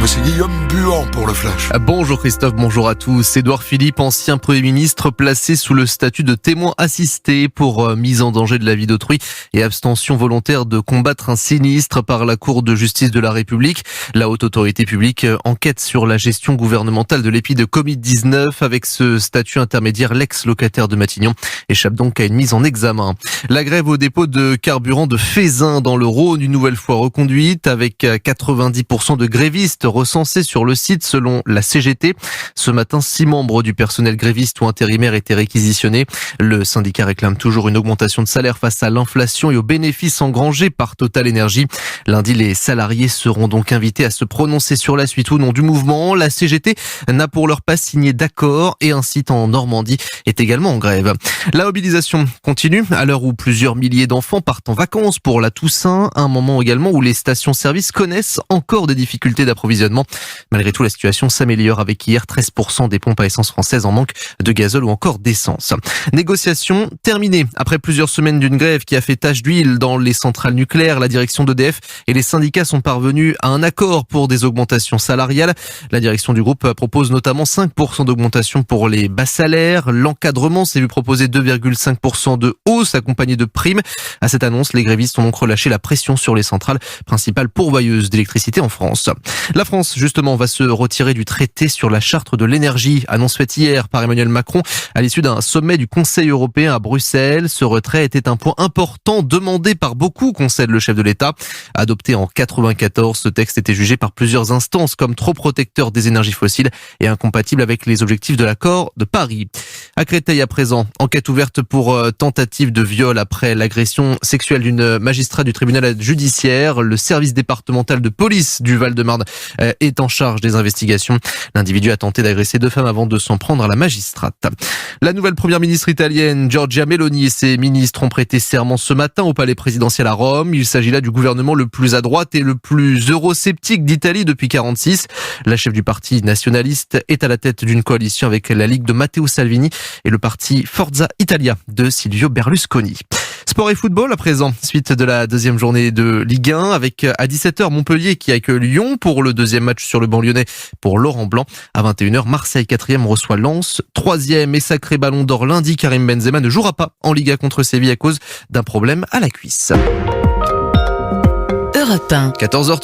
C'est Guillaume Buand pour le Flash. Bonjour Christophe, bonjour à tous. Édouard Philippe, ancien Premier ministre, placé sous le statut de témoin assisté pour mise en danger de la vie d'autrui et abstention volontaire de combattre un sinistre par la Cour de justice de la République. La haute autorité publique enquête sur la gestion gouvernementale de l'épidémie de Covid-19. Avec ce statut intermédiaire, l'ex-locataire de Matignon échappe donc à une mise en examen. La grève au dépôt de carburant de Fézin dans le Rhône, une nouvelle fois reconduite avec 90% de grévistes recensés sur le site selon la CGT. Ce matin, 6 membres du personnel gréviste ou intérimaire étaient réquisitionnés. Le syndicat réclame toujours une augmentation de salaire face à l'inflation et aux bénéfices engrangés par Total Énergie. Lundi, les salariés seront donc invités à se prononcer sur la suite ou non du mouvement. La CGT n'a pour l'heure pas signé d'accord et un site en Normandie est également en grève. La mobilisation continue à l'heure où plusieurs milliers d'enfants partent en vacances pour la Toussaint, un moment également où les stations-service connaissent encore des difficultés d'approvisionnement. Malgré tout, la situation s'améliore avec hier 13% des pompes à essence françaises en manque de gazole ou encore d'essence. Négociation terminée. Après plusieurs semaines d'une grève qui a fait tache d'huile dans les centrales nucléaires, la direction d'EDF et les syndicats sont parvenus à un accord pour des augmentations salariales. La direction du groupe propose notamment 5% d'augmentation pour les bas salaires. L'encadrement s'est vu proposer 2,5% de hausse accompagnée de primes. À cette annonce, les grévistes ont donc relâché la pression sur les centrales principales pourvoyeuses d'électricité en France. La France, justement, va se retirer du traité sur la charte de l'énergie, annonce faite hier par Emmanuel Macron à l'issue d'un sommet du Conseil européen à Bruxelles. Ce retrait était un point important demandé par beaucoup, concède le chef de l'État. Adopté en 1994, ce texte était jugé par plusieurs instances comme trop protecteur des énergies fossiles et incompatible avec les objectifs de l'accord de Paris. À Créteil à présent, enquête ouverte pour tentative de viol après l'agression sexuelle d'une magistrate du tribunal judiciaire. Le service départemental de police du Val-de-Marne est en charge des investigations. L'individu a tenté d'agresser 2 femmes avant de s'en prendre à la magistrate. La nouvelle première ministre italienne, Giorgia Meloni, et ses ministres ont prêté serment ce matin au palais présidentiel à Rome. Il s'agit là du gouvernement le plus à droite et le plus eurosceptique d'Italie depuis 1946. La chef du parti nationaliste est à la tête d'une coalition avec la Ligue de Matteo Salvini et le parti Forza Italia de Silvio Berlusconi. Sport et football à présent, suite de la deuxième journée de Ligue 1 avec à 17h Montpellier qui accueille Lyon pour le deuxième match sur le banc lyonnais pour Laurent Blanc. À 21h, Marseille 4e reçoit Lens. 3e et sacré ballon d'or lundi, Karim Benzema ne jouera pas en Liga contre Séville à cause d'un problème à la cuisse. Europe 1. 14h03.